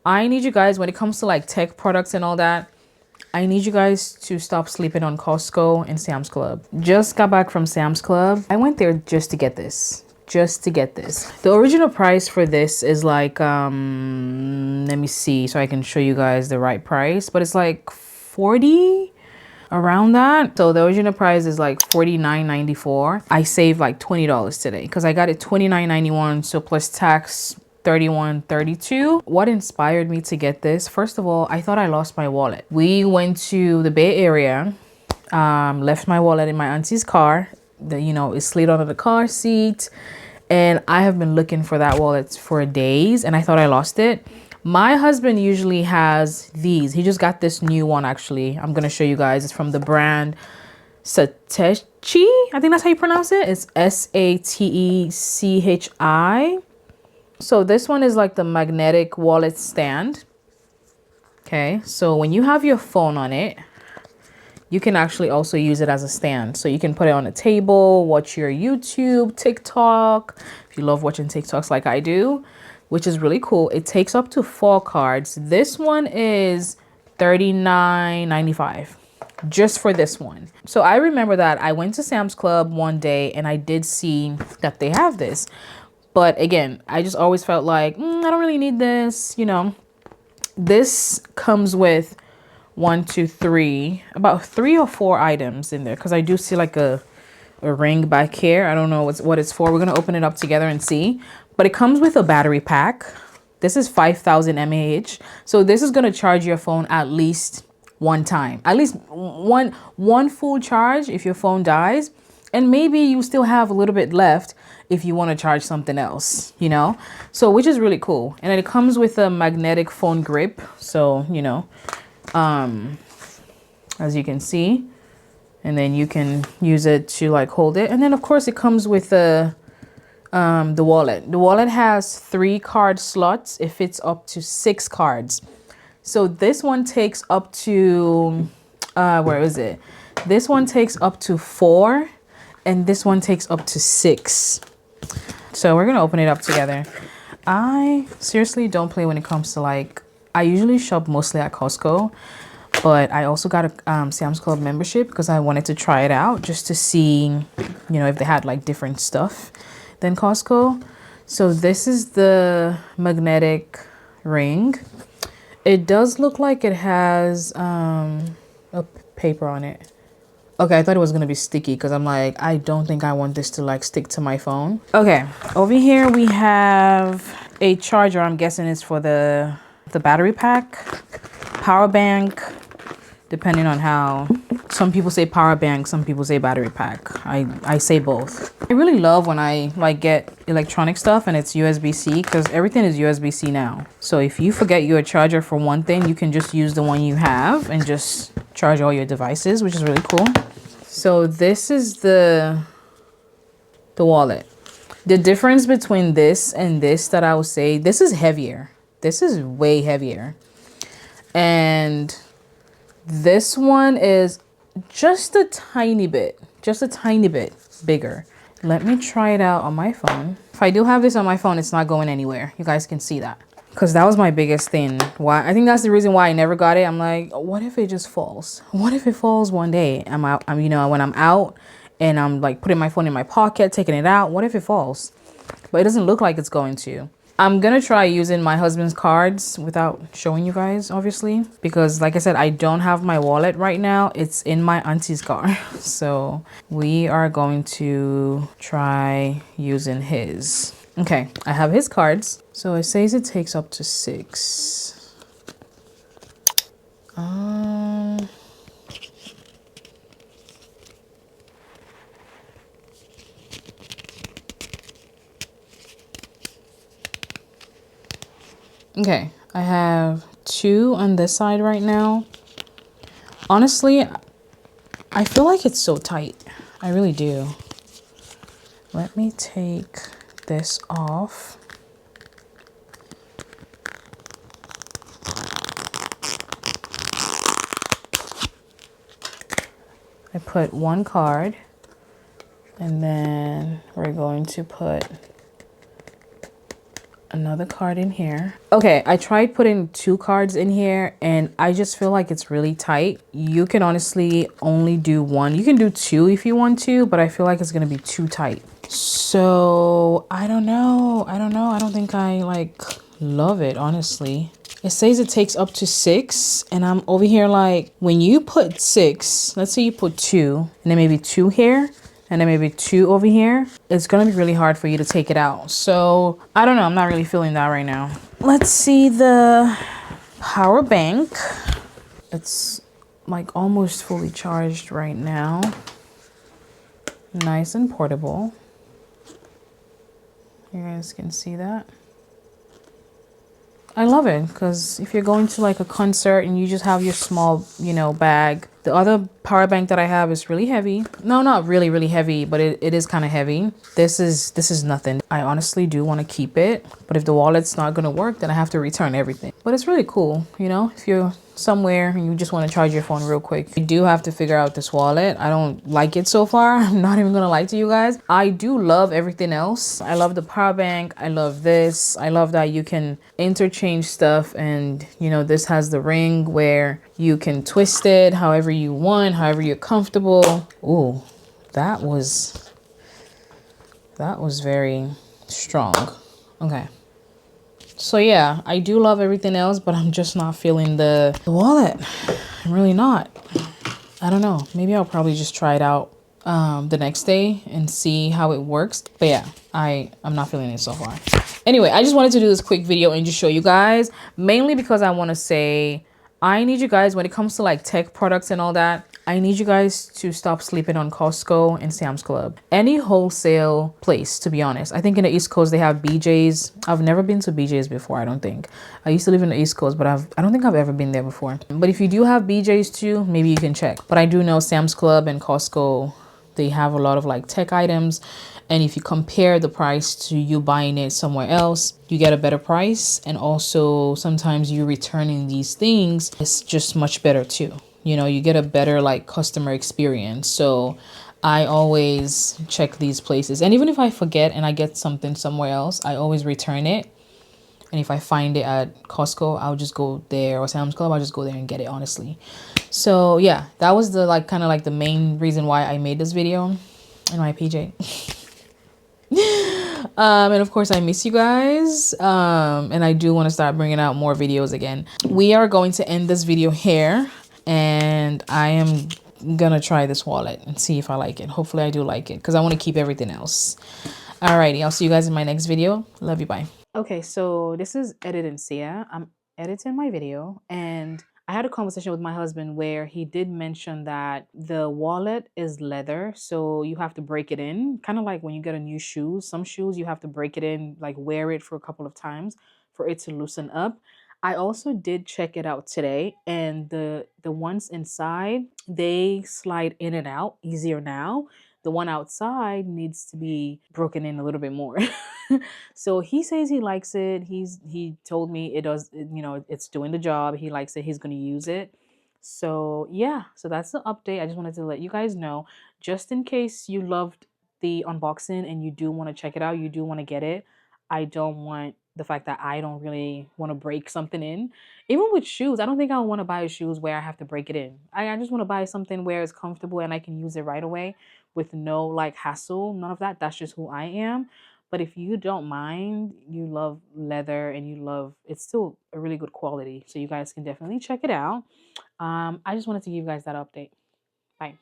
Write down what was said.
I need you guys, when it comes to like tech products and all that, I need you guys to stop sleeping on Costco and Sam's Club. Just got back from Sam's Club. I went there just to get this. Just to get this. The original price for this is like, let me see so I can show you guys the right price, but it's like 40 around that. So the original price is like $49.94. I saved like $20 today because I got it $29.91, so plus tax $31.32. What inspired me to get this? First of all, I thought I lost my wallet. We went to the Bay Area, left my wallet in my auntie's car. It slid under the car seat, and I have been looking for that wallet for days, and I thought I lost it. My husband usually has these. He just got this new one, actually. I'm gonna show you guys. It's from the brand Satechi. I think that's how you pronounce it. It's Satechi. So this one is like the magnetic wallet stand. Okay, so when you have your phone on it, you can actually also use it as a stand. So you can put it on a table, watch your YouTube, TikTok, if you love watching TikToks like I do, which is really cool. It takes up to 4 cards. This one is $39.95 just for this one. So I remember that I went to Sam's Club one day and I did see that they have this. But again, I just always felt like, I don't really need this, This comes with 1, 2, 3, about 3 or 4 items in there, because I do see like a ring back here. I don't know what it's for. We're going to open it up together and see. But it comes with a battery pack. This is 5,000 mAh. So this is going to charge your phone at least one time. At least one full charge if your phone dies. And maybe you still have a little bit left if you want to charge something else, So which is really cool. And then it comes with a magnetic phone grip. So, as you can see, and then you can use it to like hold it. And then of course it comes with the wallet. The wallet has 3 card slots. It fits up to 6 cards. So this one takes up to, where is it? This one takes up to 4 and this one takes up to 6. So we're gonna open it up together. I seriously don't play when it comes to like, I usually shop mostly at Costco, but I also got a Sam's Club membership because I wanted to try it out just to see, if they had like different stuff than Costco. So this is the magnetic ring. It does look like it has a paper on it. Okay, I thought it was gonna be sticky because I'm like, I don't think I want this to like stick to my phone. Okay, over here we have a charger. I'm guessing it's for the battery pack, power bank, depending on how. Some people say power bank, some people say battery pack. I say both. I really love when I like get electronic stuff and it's USB-C because everything is USB-C now. So if you forget your charger for one thing, you can just use the one you have and just charge all your devices, which is really cool. So this is the wallet. The difference between this and this that I would say, this is heavier. This is way heavier. And this one is just a tiny bit bigger. Let me try it out on my phone. If I do have this on my phone, it's not going anywhere. You guys can see that. Because that was my biggest thing. Why? I think that's the reason why I never got it. I'm like, what if it just falls? What if it falls one day? I'm out, when I'm out and I'm like putting my phone in my pocket, taking it out. What if it falls? But it doesn't look like it's going to. I'm gonna try using my husband's cards without showing you guys, obviously, because like I said, I don't have my wallet right now. It's in my auntie's car. So we are going to try using his. Okay, I have his cards. So it says it takes up to 6. Okay, I have 2 on this side right now. Honestly, I feel like it's so tight. I really do. Let me take this off. I put 1 card and then we're going to put another card in here. Okay, I tried putting 2 cards in here and I just feel like it's really tight. You can honestly only do 1. You can do 2 if you want to, but I feel like it's gonna be too tight. So I don't know. I don't think I like love it, honestly. It says it takes up to 6 and I'm over here like, when you put 6, let's say you put 2 and then maybe 2 here and then maybe 2 over here, it's gonna be really hard for you to take it out. So I don't know, I'm not really feeling that right now. Let's see the power bank. It's like almost fully charged right now. Nice and portable. You guys can see that. I love it because if you're going to like a concert and you just have your small, you know, bag. The other power bank that I have is really heavy. No, not really, really heavy, but it is kind of heavy. This is nothing. I honestly do want to keep it, but if the wallet's not going to work, then I have to return everything. But it's really cool, you know, if you're somewhere and you just want to charge your phone real quick. You do have to figure out this wallet. I don't like it so far. I'm not even gonna lie to you guys. I do love everything else. I love the power bank. I love this. I love that you can interchange stuff, and you know, this has the ring where you can twist it however you want, however you're comfortable. Ooh, that was very strong. Okay. So yeah, I do love everything else, but I'm just not feeling the wallet. I'm really not. I don't know. Maybe I'll probably just try it out the next day and see how it works. But yeah, I'm not feeling it so far. Anyway, I just wanted to do this quick video and just show you guys, mainly because I want to say I need you guys, when it comes to like tech products and all that, I need you guys to stop sleeping on Costco and Sam's Club. Any wholesale place, to be honest. I think in the East Coast they have BJ's. I've never been to BJ's before, I don't think. I used to live in the East Coast, but I don't think I've ever been there before. But if you do have BJ's too, maybe you can check. But I do know Sam's Club and Costco, they have a lot of like tech items. And if you compare the price to you buying it somewhere else, you get a better price. And also sometimes you returning these things, it's just much better too. You know, you get a better like customer experience. So I always check these places. And even if I forget and I get something somewhere else, I always return it. And if I find it at Costco, I'll just go there, or Sam's Club, I'll just go there and get it, honestly. So yeah, that was the like kind of like the main reason why I made this video in my PJ. And of course I miss you guys, and I do want to start bringing out more videos again. We are going to end this video here, and I am gonna try this wallet and see if I like it. Hopefully I do like it because I want to keep everything else. Alrighty, I'll see you guys in my next video. Love you, bye. Okay, so this is Edit and Sia. I'm editing my video, and I had a conversation with my husband where he did mention that the wallet is leather, so you have to break it in. Kind of like when you get a new shoe. Some shoes you have to break it in, like wear it for a couple of times for it to loosen up. I also did check it out today, and the ones inside, they slide in and out easier now. The one outside needs to be broken in a little bit more. So he says he likes it. He told me it does, you know, it's doing the job. He likes it. He's going to use it. So yeah, so that's the update. I just wanted to let you guys know, just in case you loved the unboxing and you do want to check it out, you do want to get it. I don't want the fact that I don't really want to break something in. Even with shoes, I don't think I want to buy shoes where I have to break it in. I just want to buy something where it's comfortable and I can use it right away with no like hassle, none of that. That's just who I am. But if you don't mind, you love leather and you love, it's still a really good quality. So you guys can definitely check it out. I just wanted to give you guys that update. Bye.